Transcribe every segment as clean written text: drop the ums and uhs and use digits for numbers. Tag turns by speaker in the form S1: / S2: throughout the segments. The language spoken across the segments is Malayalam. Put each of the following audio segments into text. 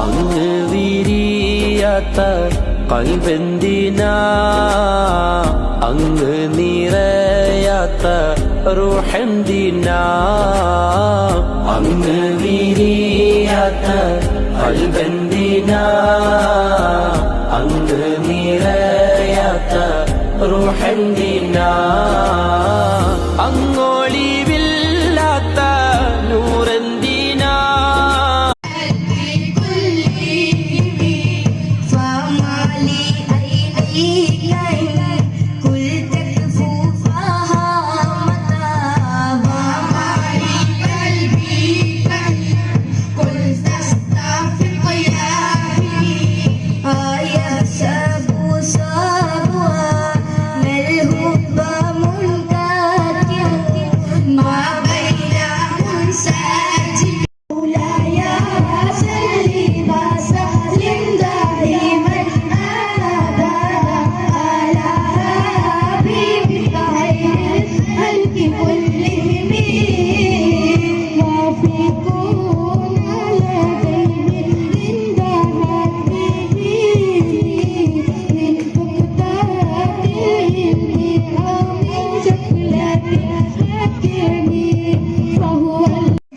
S1: അങ്ങ് വിരിയാത്ത കൽബെന്തിനാ അങ്ങ് നിറയാത്ത റൂഹെന്തിനാ അങ്ങ് വിരിയാത്ത കൽബെന്തിനാ അങ്ങ് നിറയാത്ത റൂഹെന്തിനാ അങ്ങോളിവില്ലാത്ത നൂറെന്തിനാ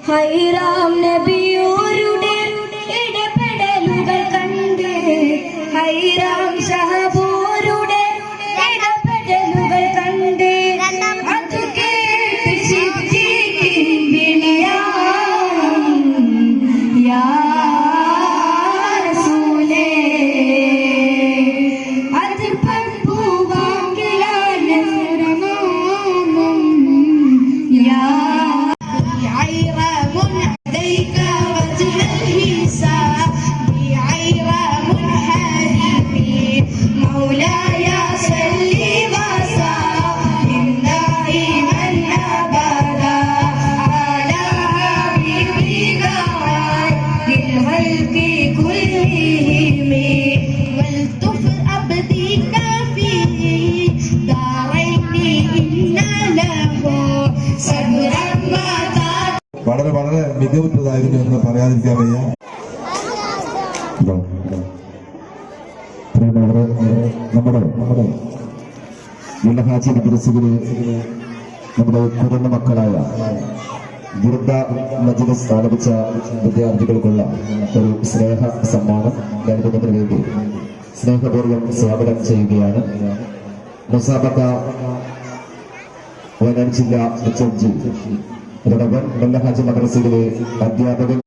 S2: ഹൈറാം നബിയോരുടെ ഇടപെടലുകൾ കണ്ട് ഹൈറാം സഹബോരുടെ ഇടപെടലുകൾ കണ്ട് അത് കേട്ട് സിദ്ദീഖിൻ വിളിയാം യാ റസൂലേ അത് പമ്പുവാക്കിലാണ് സുരനാമം യാ
S3: വളരെ വളരെ മികവുറ്റതായിരുന്നു എന്ന് പറയാതിരിക്കാൻ വയ്യ. നമ്മുടെ മുല്ലഹാജി മദ്രസയിലെ നമ്മുടെ കുടുംബ മക്കളായ വൃദ്ധ മജ്‌ലിസ് ആലപിച്ച വിദ്യാർത്ഥികൾക്കുള്ള ഒരു സ്നേഹ സമ്മാനം നൽകുന്നതിന് വേണ്ടി സ്നേഹപൂർവ്വം സ്വാഗതം ചെയ്യുകയാണ്. മുസാബക്ക വയനാട് ജില്ലാ ജഡ്ജി അതോടൊപ്പം മുല്ലഹാജി മദ്രസയിലെ അധ്യാപകൻ